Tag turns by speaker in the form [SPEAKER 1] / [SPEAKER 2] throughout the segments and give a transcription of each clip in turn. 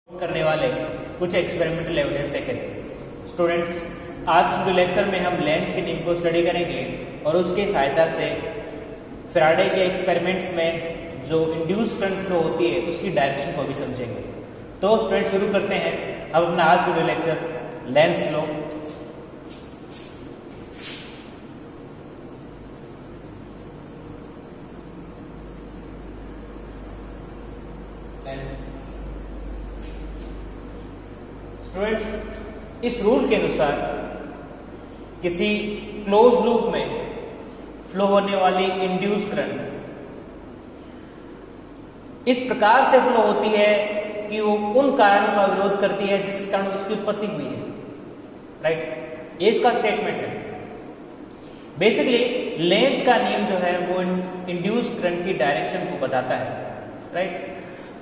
[SPEAKER 1] करने वाले कुछ एक्सपेरिमेंटल एविडेंस देखे थे। स्टूडेंट्स, आज के लेक्चर में हम लेंज के नियम को स्टडी करेंगे और उसके सहायता से फैराडे के एक्सपेरिमेंट्स में जो इंड्यूस करंट फ्लो होती है उसकी डायरेक्शन को भी समझेंगे। तो स्टूडेंट शुरू करते हैं अब अपना आज के लेक्चर लेंज लॉ। स्टूडेंट्स, इस रूल के अनुसार किसी क्लोज लूप में फ्लो होने वाली इंड्यूस करंट इस प्रकार से फ्लो होती है कि वो उन कारणों का विरोध करती है जिसके कारण उसकी उत्पत्ति हुई है। राइट, ये इसका स्टेटमेंट है। बेसिकली लेंज का नियम जो है वो इंड्यूस करंट की डायरेक्शन को बताता है। राइट,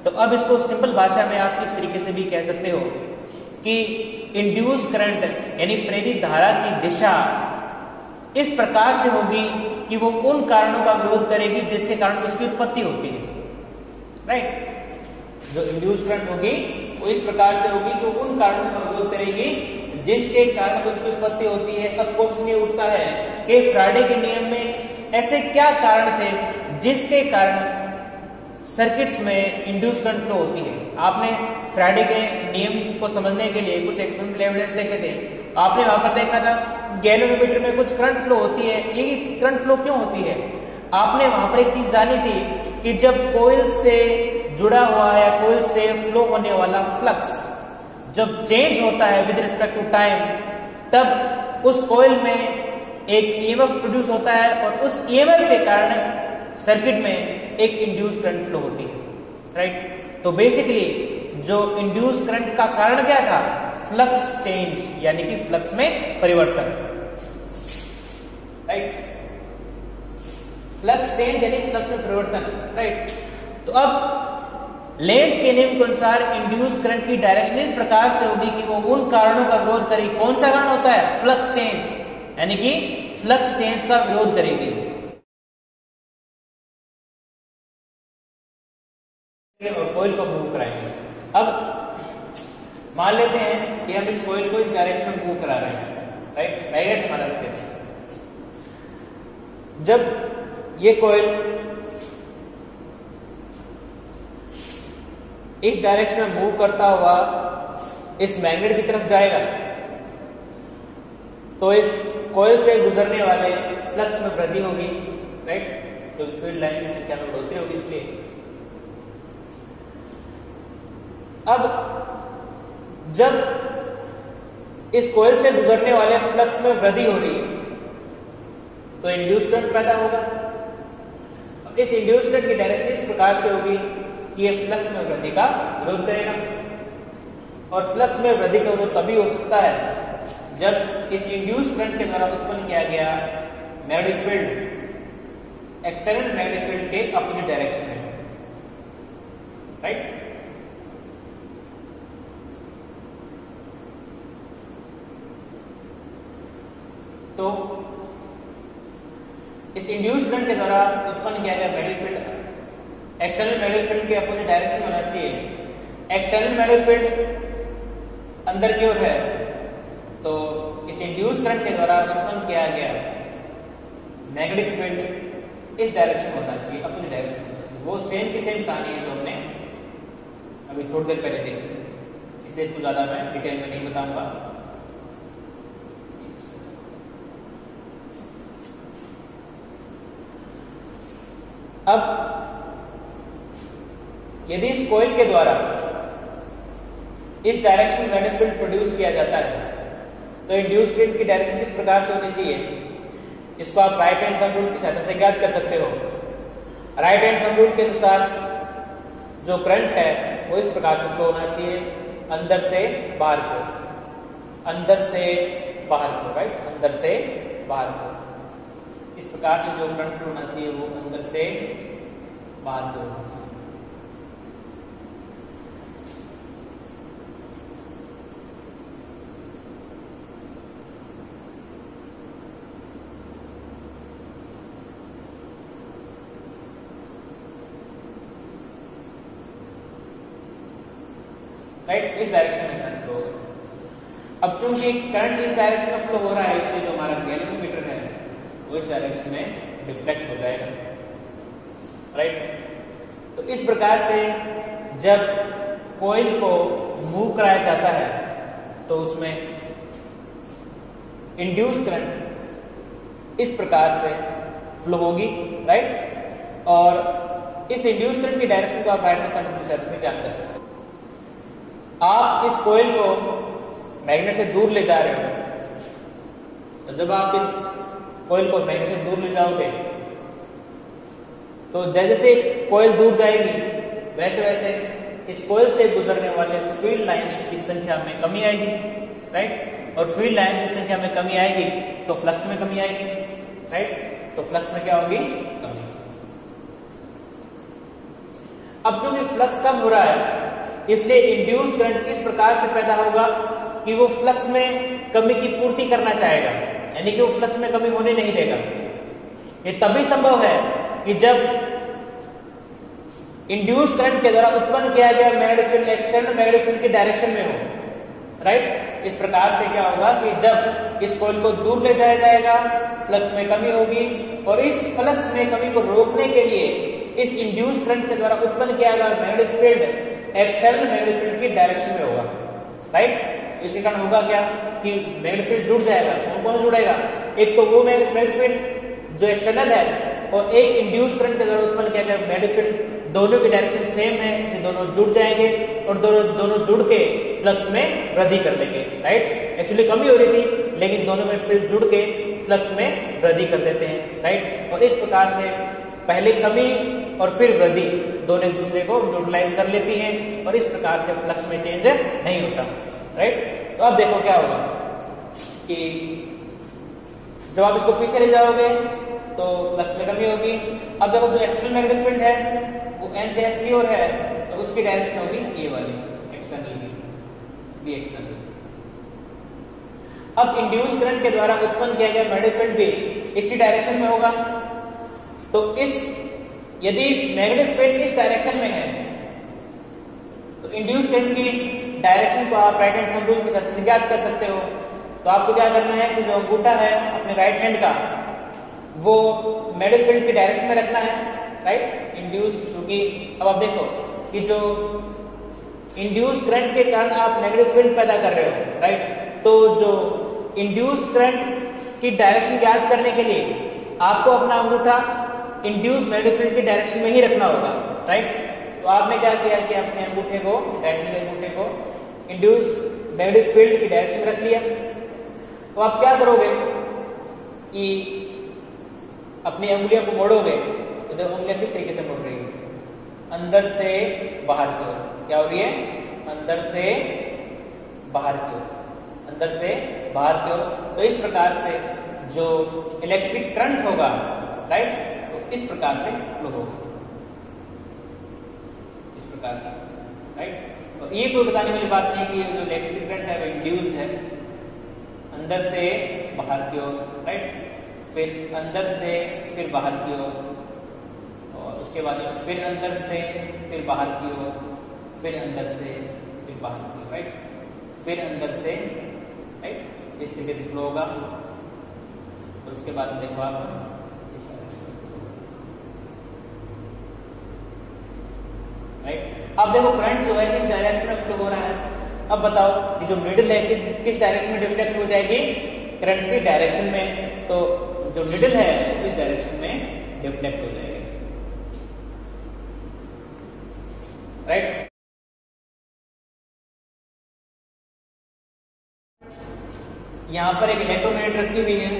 [SPEAKER 1] तो अब इसको सिंपल भाषा में आप इस तरीके से भी कह सकते हो कि इंड्यूस करंट यानी प्रेरित धारा की दिशा इस प्रकार से होगी कि वो उन कारणों का विरोध करेगी जिसके कारण उसकी उत्पत्ति होती है। राइट, जो इंड्यूस करंट होगी वो इस प्रकार से होगी कि वो उन कारणों का विरोध करेगी जिसके कारण उसकी उत्पत्ति होती है। अब क्वेश्चन ये उठता है कि फैराडे के नियम में ऐसे क्या कारण थे जिसके कारण सर्किट्स में इंड्यूस करंट फ्लो होती है। आपने फैराडे के नियम को समझने के लिए कुछ एक्सपेरिमेंटल एविडेंस देखे थे। आपने वहां पर देखा था गैल्वेनोमीटर में कुछ करंट फ्लो होती है। ये करंट फ्लो क्यों होती है? आपने वहां पर एक चीज जानी थी कि जब कोइल से जुड़ा हुआ या कोइल से फ्लो होने वाला फ्लक्स जब चेंज होता है विद रिस्पेक्ट टू टाइम, तब उस कोइल में एक ईएमएफ प्रोड्यूस होता है और उस ईएमएफ के कारण सर्किट में एक इंड्यूस करंट फ्लो होती है। राइट, तो बेसिकली जो इंड्यूस करंट का कारण क्या था? फ्लक्स चेंज, यानी कि फ्लक्स में परिवर्तन। राइट, फ्लक्स चेंज यानी फ्लक्स में परिवर्तन। राइट, तो अब लेंज के नियम के अनुसार इंड्यूस करंट की डायरेक्शन इस प्रकार से होगी कि वो उन कारणों का विरोध करेगी। कौन सा कारण होता है? फ्लक्स चेंज, यानी कि फ्लक्स चेंज का विरोध करेगी और कोइल को मूव कराएंगे। अब मान लेते हैं कि हम इस कोइल को इस डायरेक्शन में मूव करा रहे हैं। राइट, डायरेक्ट हमारा स्टेप। जब ये कोइल इस डायरेक्शन में मूव करता हुआ इस मैग्नेट की तरफ जाएगा तो इस कोइल से गुजरने वाले फ्लक्स में वृद्धि होगी। राइट, तो फील्ड लाइन की संख्या में बढ़ोतरी होगी। इसलिए अब जब इस कोइल से गुजरने वाले फ्लक्स में वृद्धि हो रही तो इंड्यूस करंट पैदा होगा। अब इस इंड्यूस करंट की डायरेक्शन इस प्रकार से होगी कि ये फ्लक्स में वृद्धि का विरोध करेगा और फ्लक्स में वृद्धि का विरोध तभी हो सकता है जब इस इंड्यूस करंट के द्वारा उत्पन्न किया गया magnetic field external magnetic field के अपोजिट डायरेक्शन में। राइट, तो इस इंड्यूस करंट के द्वारा उत्पन्न किया गया magnetic field external magnetic field के अपोजिट डायरेक्शन होना चाहिए। एक्सटर्नल मैग्नेटिक फील्ड अंदर की ओर है तो इस इंड्यूस करंट के द्वारा उत्पन्न किया गया मैग्नेटिक फील्ड इस डायरेक्शन होना चाहिए, अपोजिट डायरेक्शन होना चाहिए। वो सेम की सेम कहानी है जो हमने अभी थोड़ी देर पहले देखी, इसलिए इसको ज्यादा मैं डिटेल में नहीं बताऊंगा। अब यदि इस कोइल के द्वारा इस डायरेक्शन में मैग्नेटिक फील्ड प्रोड्यूस किया जाता है तो इंड्यूस करंट की डायरेक्शन किस प्रकार से होनी चाहिए? इसको आप राइट हैंड थंब रूल की सहायता से ज्ञात कर सकते हो। राइट हैंड थंब रूल के अनुसार जो करंट है वो इस प्रकार से फ्लो होना चाहिए, अंदर से बाहर को, अंदर से बाहर को। राइट, अंदर से बाहर को। इस प्रकार से जो करंट फ्लो होना चाहिए वो अंदर से बाहर को होना चाहिए। राइट, इस डायरेक्शन में करंट फ्लो होगा। अब चूंकि करंट इस डायरेक्शन में फ्लो हो रहा है, इसलिए जो हमारा गैल्वेनोमीटर है वो इस डायरेक्शन में डिफ्लेक्ट हो जाएगा, राइट। तो इस प्रकार से जब कॉइल को मूव कराया जाता है तो उसमें इंड्यूस करंट इस प्रकार से फ्लो होगी, राइट। और इस इंड्यूस करंट की डायरेक्शन को आप राइट हैंड कंट्रोल सेट से ज्ञात कर सकते हो। आप इस कॉइल को मैग्नेट से दूर ले जा रहे हो, तो जब आप इस कॉइल को मैग्नेट से दूर ले जाओगे तो जैसे जैसे कॉइल दूर जाएगी वैसे वैसे इस कॉइल से गुजरने वाले फील्ड लाइंस की संख्या में कमी आएगी, राइट। और फील्ड लाइंस की संख्या में कमी आएगी तो फ्लक्स में कमी आएगी, राइट। तो फ्लक्स में क्या होगी? कमी। अब चूंकि फ्लक्स कम हो रहा है इसलिए इंड्यूस करंट इस प्रकार से पैदा होगा कि वो फ्लक्स में कमी की पूर्ति करना चाहेगा, यानी कि वो फ्लक्स में कमी होने नहीं देगा। ये तभी संभव है कि जब इंड्यूस करंट के द्वारा उत्पन्न किया गया magnetic field external magnetic field की डायरेक्शन में हो, राइट। इस प्रकार से क्या होगा कि जब इस कॉइल को दूर ले जाया जाएगा फ्लक्स में कमी होगी, और इस फ्लक्स में कमी को रोकने के लिए इस इंड्यूस करंट के द्वारा उत्पन्न किया गया magnetic field external magnetic field की डायरेक्शन में होगा, राइट। इसी कारण होगा क्या कि मैग्नेटिक फील्ड जुड़ जाएगा। कौन जुड़ेगा? एक तो वो मैग्नेटिक फील्ड जो एक्सटर्नल है और एक इंड्यूस करंट के द्वारा उत्पन्न किया गया मैग्नेटिक फील्ड, दोनों की डायरेक्शन सेम है, ये दोनों जुड़ जाएंगे और दोनों जुड़ के फ्लक्स में वृद्धि कर देंगे, राइट। एक्चुअली कमी हो रही थी लेकिन दोनों में फील्ड जुड़ के फ्लक्स में वृद्धि कर देते हैं, राइट। और इस प्रकार से पहले कमी और फिर वृद्धि दोनों एक दूसरे को न्यूट्रलाइज कर लेती हैं और इस प्रकार से फ्लक्स में चेंज नहीं होता, राइट। तो अब देखो क्या होगा कि जब आप इसको पीछे ले जाओगे तो फ्लक्स में कमी होगी। अब देखो जो एक्सटर्नल मैग्नेटिक फील्ड है वो एन से एस की ओर है, तो उसकी डायरेक्शन होगी ये वाली एक्सटर्नल की, बी एक्सटर्नल। अब इंड्यूस करंट के द्वारा उत्पन्न किया गया मैग्नेटिक फील्ड भी इसी डायरेक्शन में होगा। तो इस यदि मैग्नेटिक फील्ड इस डायरेक्शन में है तो इंड्यूस करंट की डायरेक्शन को आप राइट हैंड थंब रूल की सहायता से ज्ञात कर सकते हो। तो आपको क्या करना है कि जो अंगूठा है अपने राइट हैंड का वो मैग्नेटिक फील्ड की डायरेक्शन में रखना है, राइट। इंड्यूस, क्योंकि अब आप देखो कि जो इंड्यूस करंट के कारण आप नेगेटिव फील्ड पैदा कर रहे हो, राइट। तो जो इंड्यूस करंट की डायरेक्शन ज्ञात करने के लिए आपको अपना अंगूठा इंड्यूस मैग्नेटिक फील्ड की डायरेक्शन में ही रखना होगा, राइट। तो आपने क्या किया कि अपने अंगूठे को, राइट हैंड अंगूठे को इंड्यूस मैग्नेटिक फील्ड की डायरेक्शन में रख लिया। तो आप क्या करोगे कि अपनी अंगुलियों को मोड़ोगे तो देखो उंगलियां किस तरीके से मुड़ रही है, अंदर से बाहर की ओर। क्या हो रही है? अंदर से बाहर की ओर, अंदर से बाहर की ओर। तो इस प्रकार से जो इलेक्ट्रिक करंट होगा, राइट, तो इस प्रकार से फ्लो होगा, इस प्रकार से, राइट। तो ये कोई बताने वाली बात नहीं कि जो इलेक्ट्रिक करंट है वो इंड्यूस्ड है अंदर से बाहर की ओर, राइट। फिर अंदर से फिर बाहर की ओर, और उसके बाद फिर अंदर से फिर बाहर की ओर, फिर अंदर से फिर बाहर की ओर, राइट। फिर अंदर से, राइट, इस तरीके से फ्लो होगा। और उसके बाद देखो आप, राइट। अब देखो करंट जो है इस डायरेक्शन में फ्लो हो रहा है। अब बताओ कि जो मिडिल है किस डायरेक्शन में डिफ्लेक्ट हो जाएगी? करंट की डायरेक्शन में। तो जो मिडिल है इस डायरेक्शन में डिफ्लेक्ट हो जाएगी, राइट। यहां पर एक इलेक्ट्रोमैग्नेट रखी हुई है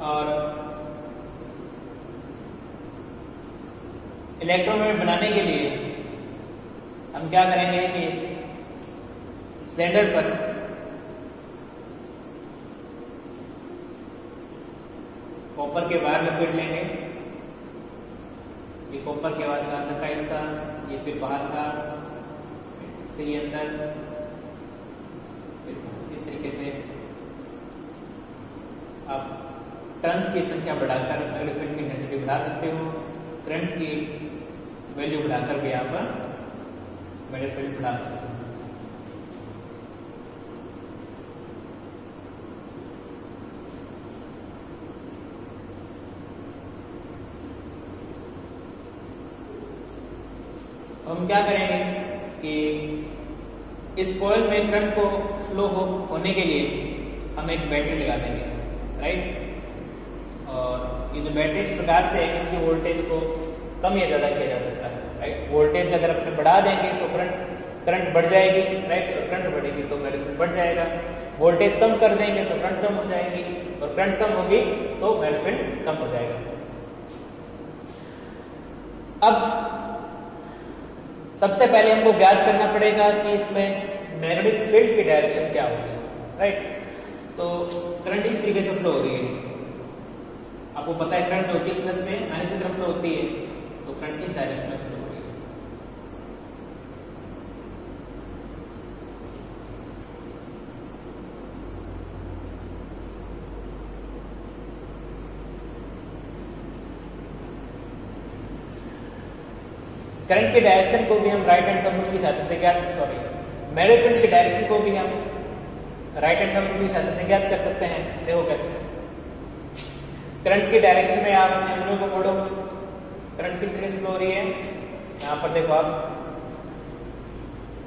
[SPEAKER 1] और इलेक्ट्रोमैग्नेट बनाने के लिए हम क्या करेंगे कि सिलेंडर पर कॉपर के वायर लपेट लेंगे। ये कॉपर के वायर का अंदर का हिस्सा, ये फिर बाहर का, फिर ये अंदर, इस तरीके से आप टर्न्स की संख्या बढ़ाकर मैग्नेटिक फील्ड की इंटेंसिटी बढ़ा सकते हो। करंट की वैल्यू बढ़ाकर भी आप मैग्नेटिक फील्ड बढ़ा सकते हो। हम क्या करेंगे कि इस कॉइल में करंट को फ्लो होने के लिए हम एक बैटरी लगा देंगे, राइट। और ये जो बैटरी इस प्रकार से है कि इसकी वोल्टेज को कम या ज्यादा किया जा सकता है, राइट। वोल्टेज अगर अपने बढ़ा देंगे तो करंट बढ़ जाएगी, राइट। और करंट बढ़ेगी तो बेनिफिट बढ़ जाएगा। वोल्टेज कम कर देंगे तो करंट कम हो जाएगी, और करंट कम होगी तो बेनिफिट कम हो जाएगा। अब सबसे पहले हमको ज्ञात करना पड़ेगा कि इसमें मैग्नेटिक फील्ड की डायरेक्शन क्या होगी, राइट। तो करंट इस तरीके से फ्लो हो रही है, आपको पता है करंट होती है प्लस से माइनस की तरफ फ्लो होती है, तो करंट इस डायरेक्शन में फ्लो हो रही है। करंट की डायरेक्शन को भी हम राइट हैंड थंब रूल की सहायता से ज्ञात मैग्नेटिक फील्ड की डायरेक्शन को भी हम राइट हैंड थंब रूल की सहायता से ज्ञात कर सकते हैं। देखो कैसे। करंट की डायरेक्शन में आप एमओ को मोड़ो, करंट किस तरीके से फ्लो हो रही है, यहाँ पर देखो आप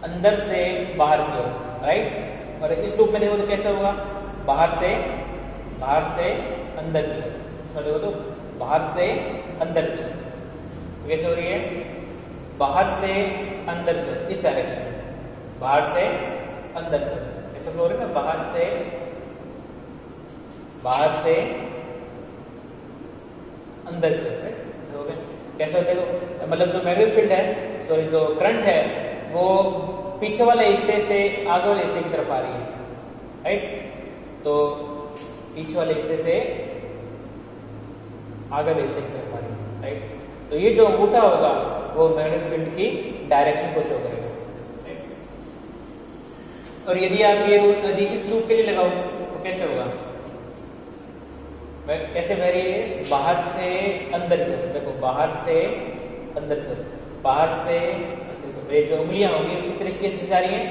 [SPEAKER 1] अंदर से बाहर की ओर, राइट। और इस लूप में देखो तो कैसे होगा, बाहर से अंदर की ओर, देखो तो बाहर से अंदर की ओर कैसे हो रही है, बाहर से अंदर की ओर, इस डायरेक्शन में बाहर से अंदर की ओर कैसे फ्लो हो रही है, बाहर से अंदर की ओर, कैसे होते हैं। मतलब जो मैग्नेटिक फील्ड है, सॉरी जो करंट है, वो पीछे वाले हिस्से से आगे वाले हिस्से की तरफ आ रही है, राइट। तो पीछे वाले हिस्से से आगे वाले हिस्से की तरफ आ रही है, राइट। तो ये जो अंगूठा होगा वो मैग्नेटिक फील्ड की डायरेक्शन को शो करेगा, राइट। और यदि आप ये रूल यदि इस लूप के लिए लगाओ तो कैसे होगा, कैसे बह रही है, बाहर से अंदर की ओर, देखो बाहर से अंदर की ओर, बाहर से जो उंगलियां होंगी इस तरीके से जा रही हैं,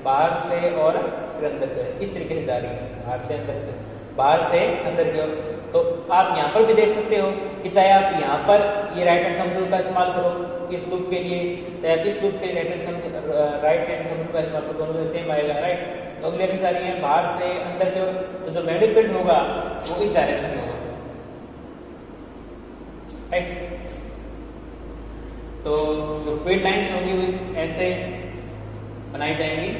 [SPEAKER 1] बाहर से और फिर अंदर की ओर, इस तरीके से जा रही है, बाहर से अंदर की ओर, बाहर से अंदर की ओर। तो आप यहाँ पर भी देख सकते हो कि चाहे आप यहाँ पर ये राइट हैंड थंब रूल का इस्तेमाल करो इस लूप के लिए, चाहे इस लूप के राइट हैंड थंब रूल का इस्तेमाल करो, दोनों सेम आएगा, राइट। तो उंगलियां कैसे जा रही हैं, बाहर से अंदर की ओर, तो जो मैग्नेटिक फील्ड होगा वो इस डायरेक्शन में होगा, राइट। तो जो फील्ड लाइन्स होंगी वो ऐसे बनाई जाएंगी।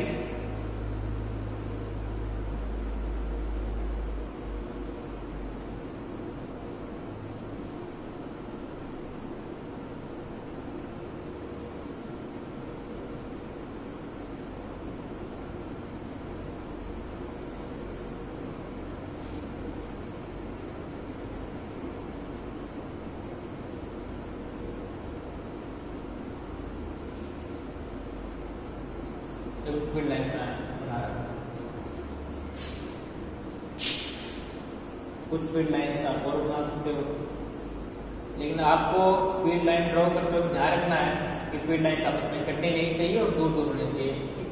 [SPEAKER 1] फील्ड लाइन्स बना रहा हूं, कुछ फील्ड लाइन्स आप और बना सकते हो, लेकिन आपको फील्ड लाइन ड्रॉ करते वक्त ध्यान रखना है कि फील्ड लाइन्स आपस में कटनी नहीं चाहिए और दूर दूर होनी चाहिए, ठीक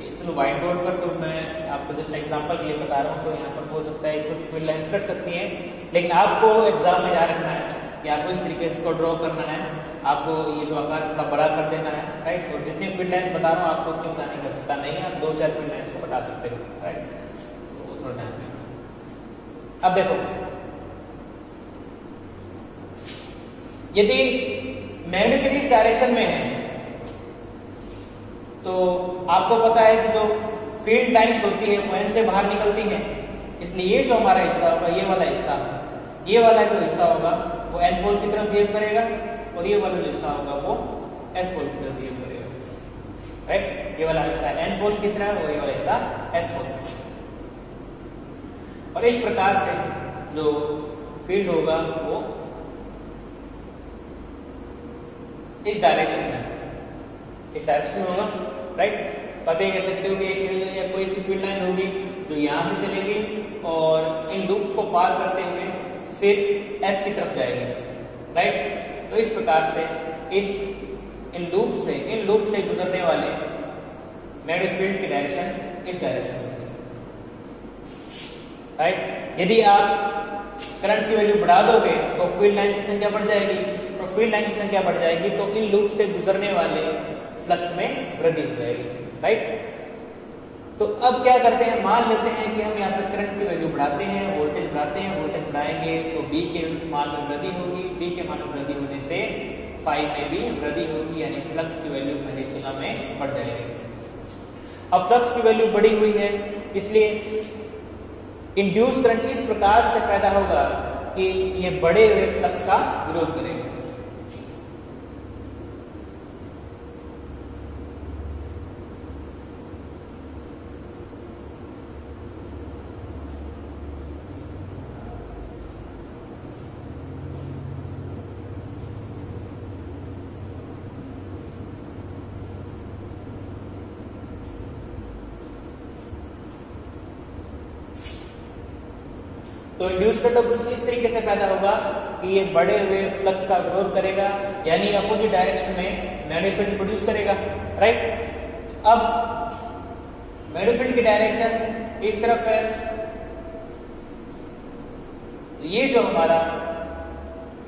[SPEAKER 1] है। चलो व्हाइट बोर्ड पर तो मैं आपको जस्ट एग्जांपल के लिए बता रहा हूँ, तो यहाँ पर हो सकता है कुछ फील्ड लाइन्स कट सकती हैं, लेकिन आपको एग्जाम में ध्यान रखना है कि आपको इस तरीके से इसको ड्रॉ करना है, आपको ये जो आकार थोड़ा बड़ा कर देना है, राइट। और जितनी फील्ड लाइन्स बता रहा हूँ आपको उतनी बताने की आवश्यकता नहीं है, आप 2-4 फील्ड लाइन्स को बता सकते हो, राइट। तो थोड़ा ध्यान देना। अब देखो, यदि मैग्नेटिक इस डायरेक्शन में है तो आपको पता है कि जो फील्ड लाइन्स होती है वो एन से बाहर निकलती है, इसलिए ये जो हमारा हिस्सा होगा, ये वाला जो हिस्सा होगा वो एन पोल की तरफ बिहेव करेगा, और ये वाला जो हिस्सा होगा वो एस पोल की तरफ बिहेव करेगा, राइट। ये वाला हिस्सा एन पोल की तरह और ये वाला हिस्सा एस पोल। और इस प्रकार से जो फील्ड होगा वो इस डायरेक्शन में होगा, राइट। आप ये कह सकते हो कि एक या कोई सी फील्ड लाइन होगी जो यहां से चलेगी और इन लूप्स को पार करते हुए फिर एस की तरफ जाएगी, राइट। तो इस प्रकार से इन लूप से गुजरने वाले मैग्नेटिक फील्ड की डायरेक्शन इस डायरेक्शन में होगी, राइट। यदि आप करंट की वैल्यू बढ़ा दोगे तो फील्ड लाइन की संख्या बढ़ जाएगी, और फील्ड लाइन की संख्या बढ़ जाएगी तो इन लूप से गुजरने वाले फ्लक्स में वृद्धि हो जाएगी, राइट। तो अब क्या करते हैं, मान लेते हैं कि हम यहाँ पे करंट की वैल्यू बढ़ाते हैं, वोल्टेज बढ़ाते हैं, वोल्टेज बढ़ाएंगे तो बी के मान में वृद्धि होगी, बी के मान में वृद्धि होने से फाई में भी वृद्धि होगी, यानी फ्लक्स की वैल्यू पहले की तुलना में बढ़ जाएगी। अब फ्लक्स की वैल्यू बढ़ी हुई है, इसलिए इंड्यूस करंट इस प्रकार से पैदा होगा कि ये बड़े हुए फ्लक्स का विरोध करेगा। तो इंड्यूस करंट इस तरीके से पैदा होगा कि ये बड़े हुए फ्लक्स का विरोध करेगा, यानी अपोजिट डायरेक्शन में मैग्नेटिक फील्ड प्रोड्यूस करेगा, राइट। अब मैग्नेटिक फील्ड की डायरेक्शन इस तरफ है, तो ये जो हमारा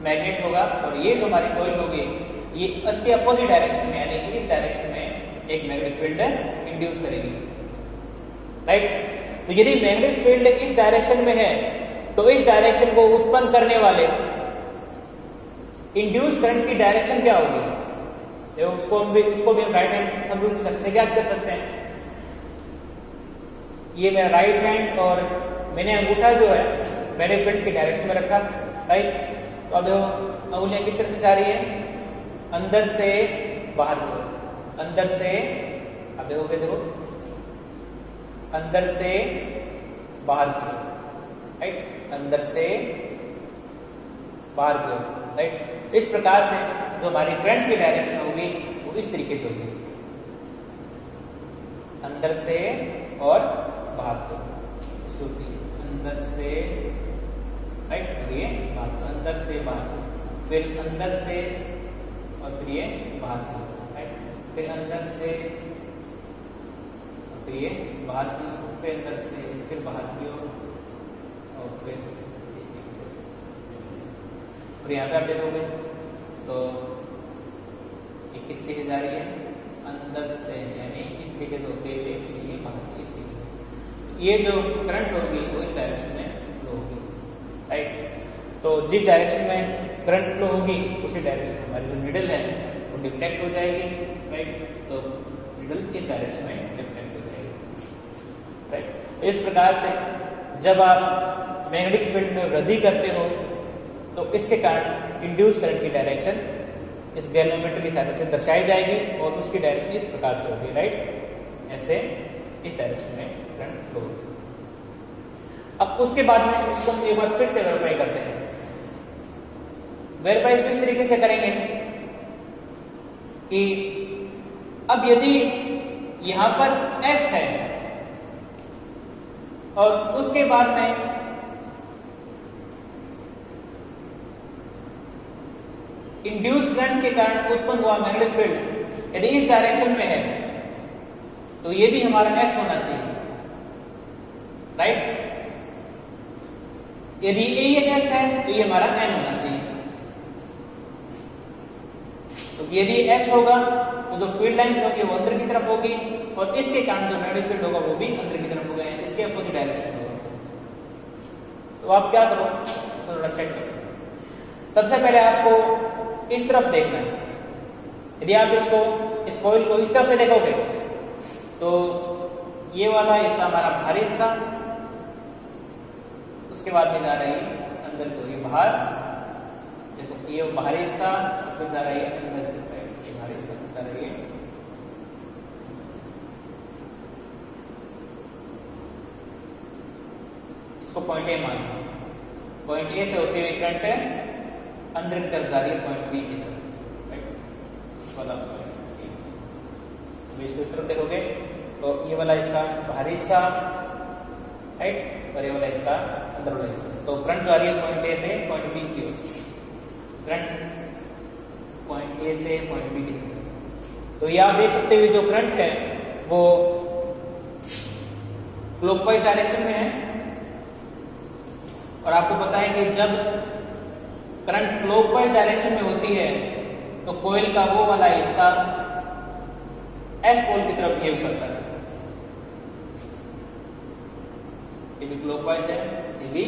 [SPEAKER 1] मैग्नेट होगा और ये जो हमारी कॉइल होगी ये इसके अपोजिट डायरेक्शन में, यानी कि इस डायरेक्शन में एक मैग्नेटिक फील्ड इंड्यूस करेगी, राइट। तो यदि मैग्नेटिक फील्ड इस डायरेक्शन में है तो इस डायरेक्शन को उत्पन्न करने वाले इंड्यूस करंट की डायरेक्शन क्या होगी, उसको भी हम राइट हैंड थंब रूल से ज्ञात कर सकते हैं। ये मेरा राइट हैंड और मैंने अंगूठा जो है मैग्नेटिक फील्ड की डायरेक्शन में रखा, राइट। तो अब देखो अंगुलियां किस तरह से जा रही है, अंदर से बाहर की ओर, अंदर से, अब देखो अंदर से बाहर की ओर, राइट, अंदर से बाहर की ओर, राइट। इस प्रकार से जो हमारी करंट की डायरेक्शन होगी वो इस तरीके से होगी, अंदर से और बाहर की ओर, इसको अंदर से, राइट, और ये बाहर, अंदर से बाहर, फिर अंदर से और फिर ये बाहर की ओर, राइट, फिर अंदर से फिर ये बाहर की ओर, फिर अंदर से फिर बाहर की ओर और फिर इस तरीके से। और यहाँ पे आप देखोगे तो ये किस तरीके जा रही है, अंदर से, यानी इस तरीके से होते हुए ये बाहर की इस तरीके से। ये जो करंट होगी वो इस डायरेक्शन में फ्लो होगी, राइट। तो जिस डायरेक्शन में करंट फ्लो होगी उसी डायरेक्शन में हमारी जो निडल है वो डिफ्लेक्ट हो जाएगी, राइट। तो निडल इस डायरेक्शन में डिफ्लेक्ट हो जाएगी, राइट। इस प्रकार से जब आप मैग्नेटिक फील्ड में वृद्धि करते हो तो इसके कारण इंड्यूस करंट की डायरेक्शन इस गैल्वेनोमीटर की सहायता से दर्शाई जाएगी और उसकी डायरेक्शन इस प्रकार से होगी, राइट, ऐसे इस डायरेक्शन में करंट फ्लो होगी। अब उसके बाद में उसको हम एक बार फिर से वेरीफाई करते हैं। वेरीफाई इस तरीके से करेंगे कि अब यदि यहां पर S है और उसके बाद में इंड्यूस करंट के कारण उत्पन्न हुआ मैग्नेटिक फील्ड यदि इस डायरेक्शन में है तो ये भी हमारा S होना चाहिए, राइट। यदि ये S है तो ये हमारा N होना चाहिए। तो यदि S होगा तो जो फील्ड लाइंस होगी वो अंदर की तरफ होगी और इसके कारण जो मैग्नेटिक फील्ड होगा वो भी अंदर की तरफ होगा, इसके अपोजिट डायरेक्शन होगा। तो आप क्या करो, इसको थोड़ा चेक करो। सबसे पहले आपको इस तरफ देखना है। यदि आप इस कॉइल को इस तरफ से देखोगे तो ये वाला हिस्सा हमारा बाहरी हिस्सा, उसके बाद में जा रही है अंदर की ओर, बाहर देखो ये बाहरी हिस्सा, फिर जा रही है अंदर की तरफ, बाहरी हिस्सा जा रही है। इसको पॉइंट ए मान, पॉइंट ए से होते हुए करंट अंदर की तरफ जा रही है पॉइंट बी की तरफ, राइट, वाला इसको इस तरफ देखोगे तो ये वाला इसका बाहरी हिस्सा, राइट, और ये वाला इसका अंदर वाला हिस्सा। तो करंट जा रही है पॉइंट ए से पॉइंट बी की ओर, करंट पॉइंट ए से पॉइंट बी की ओर। तो ये आप देख सकते हुए जो करंट है वो क्लॉकवाइज डायरेक्शन में है और आपको पता है कि जब करंट क्लॉकवाइज डायरेक्शन में होती है तो कॉइल का वो वाला हिस्सा एस पोल की तरफ बिहेव करता है। ये भी क्लॉकवाइज है, ये भी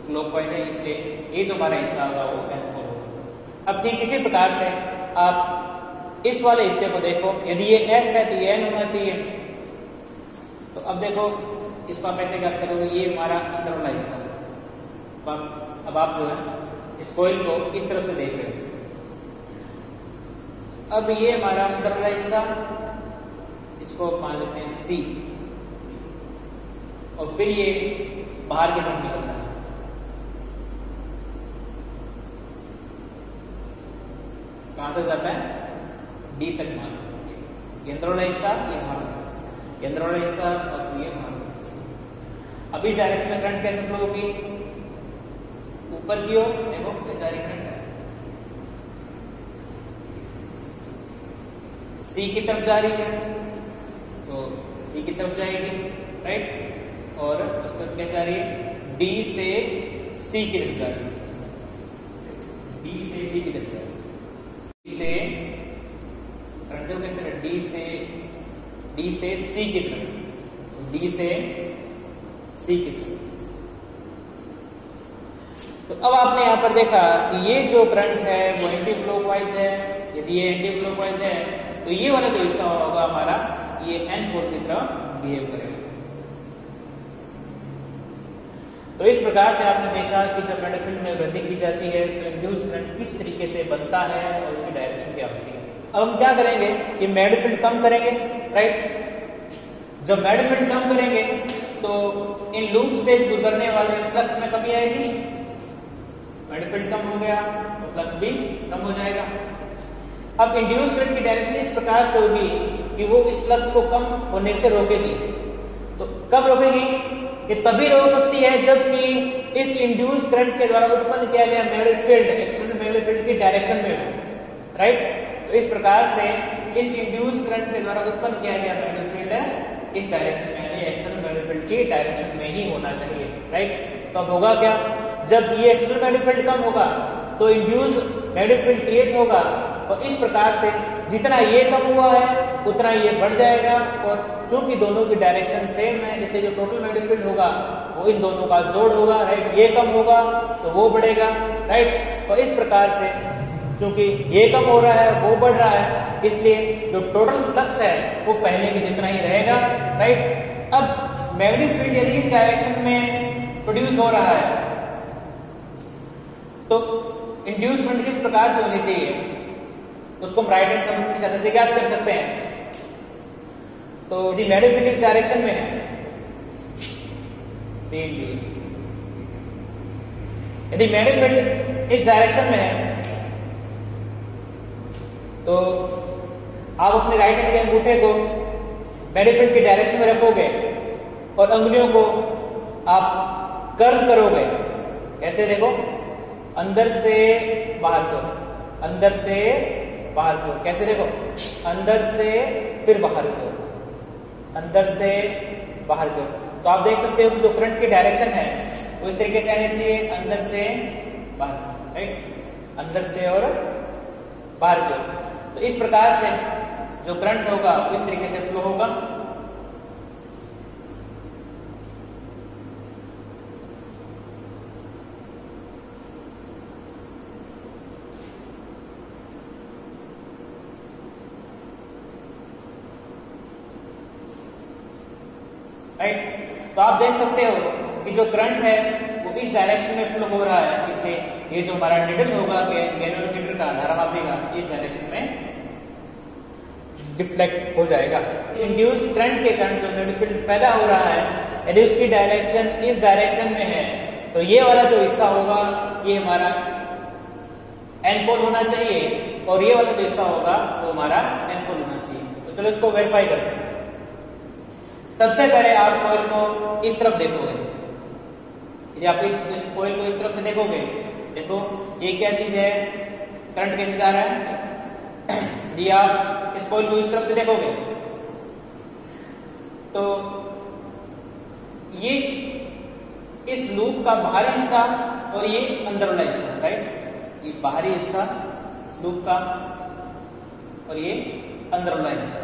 [SPEAKER 1] क्लॉकवाइज है, इसलिए ये जो हमारा हिस्सा होगा वो एस पोल होगा। अब ठीक इसी प्रकार से आप इस वाले हिस्से को देखो, यदि ये एस है तो ये एन होना चाहिए। तो अब देखो इसको आप ऐसे क्या करोगे, ये हमारा अंदर वाला हिस्सा। अब आप जो है इस कॉइल को इस तरफ से देख रहे हो। अब ये हमारा अंदर वाला हिस्सा, इसको मान लेते हैं सी, और फिर ये बाहर की तरफ निकलता है। कहां तक जाता है? डी तक मान लो। ये अंदर वाला हिस्सा, ये बाहर वाला हिस्सा, ये अंदर वाला हिस्सा और ये बाहर वाला हिस्सा। अभी डायरेक्शन में करंट कैसे फ्लो होगी? ऊपर की ओर देखो, जारी करंट है, सी की तरफ जा रही है तो सी की तरफ जाएगी, राइट, और उसका क्या जा रही है? डी से सी की तरफ जा रही है, डी से सी की तरफ जा रही है, डी से करंट जो कैसे है? डी से सी की तरफ, डी से सी की तरफ। तो अब आपने यहां पर देखा कि ये जो करंट है वो एंटी क्लॉकवाइज है। यदि ये एंटी क्लॉकवाइज है तो ये वाला जो हिस्सा होगा हमारा, ये एन पोल की तरह बिहेव करेगा। तो इस प्रकार से आपने देखा कि जब मैग्नेटिक फील्ड में वृद्धि की जाती है तो इंड्यूस करंट किस तरीके से बनता है और उसकी डायरेक्शन क्या होती है। अब हम क्या करेंगे, ये मैग्नेटिक फील्ड कम करेंगे, राइट। जब मैग्नेटिक फील्ड कम करेंगे तो इन लूप से गुजरने वाले फ्लक्स में कमी आएगी। मैग्नेटिक फील्ड कम हो गया तो फ्लक्स भी कम हो जाएगा। अब इंड्यूस करंट की डायरेक्शन इस प्रकार से होगी कि वो इस फ्लक्स को कम होने से रोकेगी। तो कब रोकेगी? ये तभी रोक सकती है जबकि इस इंड्यूस करंट के द्वारा उत्पन्न किया गया magnetic field external magnetic field की डायरेक्शन में हो, राइट। तो इस प्रकार से इस इंड्यूस करंट के द्वारा उत्पन्न किया गया मैग्नेटिक फील्ड इस डायरेक्शन में, यानी एक्सटर्नल मैग्नेटिक फील्ड की डायरेक्शन में ही होना चाहिए, राइट। तो अब होगा क्या, जब ये एक्सटर्नल मैग्नेटिक फील्ड कम होगा तो इंड्यूस मैग्नेटिक फील्ड क्रिएट होगा, और इस प्रकार से जितना ये कम हुआ है उतना ये बढ़ जाएगा। और चूंकि दोनों की डायरेक्शन सेम है इसलिए जो टोटल मैग्नेटिक फील्ड होगा वो इन दोनों का जोड़ होगा, राइट। ये कम होगा तो वो बढ़ेगा, राइट। और इस प्रकार से चूंकि ये कम हो रहा है वो बढ़ रहा है, इसलिए जो टोटल फ्लक्स है वो पहले के जितना ही रहेगा, राइट। अब मैग्नेटिक फील्ड यदि इस डायरेक्शन में प्रोड्यूस हो रहा है तो इंड्यूसमेंट किस प्रकार से होनी चाहिए, उसको हम राइट हैंड थंब की सहायता से ज्ञात कर सकते हैं। तो यदि मैग्नेटिक फील्ड इस डायरेक्शन में है, यदि मैग्नेटिक फील्ड इस डायरेक्शन में है तो आप अपने राइट हैंड के अंगूठे को मैग्नेटिक फील्ड की डायरेक्शन में रखोगे और अंगुलियों को आप कर्ल करोगे। कैसे? देखो, अंदर से बाहर को, अंदर से बाहर को। कैसे? देखो, अंदर से फिर बाहर को, अंदर से बाहर को। तो आप देख सकते हो कि जो करंट की डायरेक्शन है वो इस तरीके से आनी चाहिए, अंदर से बाहर, राइट, अंदर से और बाहर की ओर। तो इस प्रकार से जो करंट होगा वो इस तरीके से फ्लो होगा। राइट। तो आप देख सकते हो कि जो करंट है वो इस डायरेक्शन में फ्लो हो रहा है, इसलिए ये जो हमारा निडल होगा गैल्वेनोमीटर का धारामापी का इस डायरेक्शन में डिफ्लेक्ट हो जाएगा। इंड्यूस करंट के कारण जो मैग्नेटिक फील्ड पैदा हो रहा है यदि उसकी डायरेक्शन इस डायरेक्शन में है तो ये वाला जो हिस्सा होगा ये हमारा एन पोल होना चाहिए और ये वाला जो हिस्सा होगा वो हमारा एस पोल होना चाहिए। तो चलो इसको वेरीफाई करते हैं। सबसे पहले आप कॉइल को इस तरफ देखोगे, यदि आप इस कॉइल को इस तरफ से देखोगे, देखो ये क्या चीज है, करंट कैसे जा रहा है। यदि आप इस कॉइल को इस तरफ से देखोगे तो ये इस लूप का बाहरी हिस्सा और ये अंदर वाला हिस्सा, राइट। ये बाहरी हिस्सा लूप का और ये अंदर वाला हिस्सा।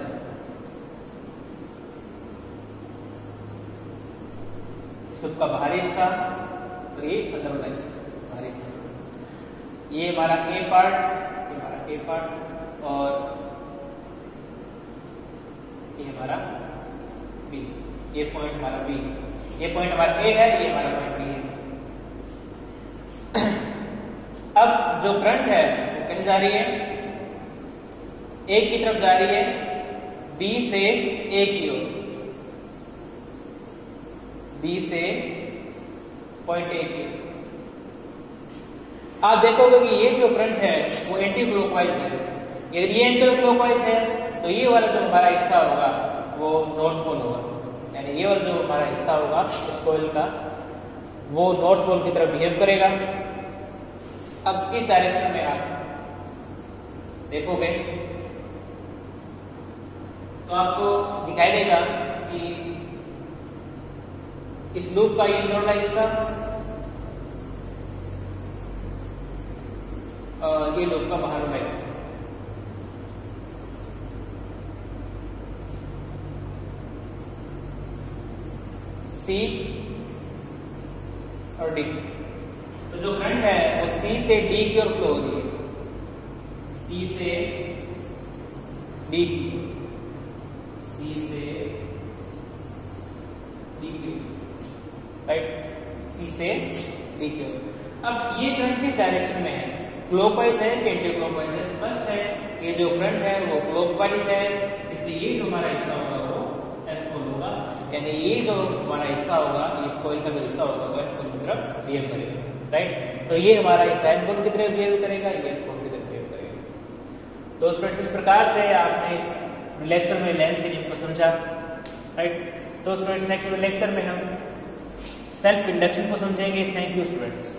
[SPEAKER 1] इस लूप का बाहरी हिस्सा और ये अंदर वाला हिस्सा, बाहरी हिस्सा। ये हमारा ए पार्ट, ये हमारा ए पार्ट और ये हमारा बी। ये पॉइंट हमारा बी, ये पॉइंट हमारा ए है, ये हमारा पॉइंट बी है। अब जो करंट है वो कहीं जा रही है, ए की तरफ जा रही है, बी से ए की ओर, बी से पॉइंट ए की। आप देखोगे कि ये जो करंट है वो एंटी क्लॉकवाइज है। यदि ये एंटी क्लॉकवाइज है तो ये वाला जो हमारा हिस्सा होगा वो नॉर्थ पोल होगा, यानी ये वाला जो हमारा हिस्सा होगा इस कॉइल का वो नॉर्थ पोल की तरफ बिहेव करेगा। अब इस डायरेक्शन में आप देखोगे तो आपको दिखाई देगा कि इस लूप का ये अंदर वाला हिस्सा और ये लूप का बाहर वाला हिस्सा। सी और डी, तो जो करंट है वो सी से डी की ओर फ्लो हो रही है, सी से डी की, सी से डी की, राइट, सी से डी की ओर। अब ये करंट किस डायरेक्शन में है, क्लॉकवाइज है कि एंटी क्लॉकवाइज है? स्पष्ट है ये जो करंट है वो क्लॉकवाइज है, इसलिए ये जो हमारा हिस्सा होगा वो एस पोल होगा, यानी ये जो हमारा हिस्सा होगा, इस कॉइल का जो हिस्सा होगा वो एस पोल की तरफ बिहेव करेगा, राइट। तो ये हमारा इस एन पोल की तरफ बिहेव करेगा, ये एस पोल की तरफ बिहेव करेगा। तो स्टूडेंट्स इस प्रकार से आपने इस लेक्चर में लेंथ के को समझा, राइट। तो स्टूडेंट्स नेक्स्ट लेक्चर में हम सेल्फ इंडक्शन को समझेंगे। Thank you students.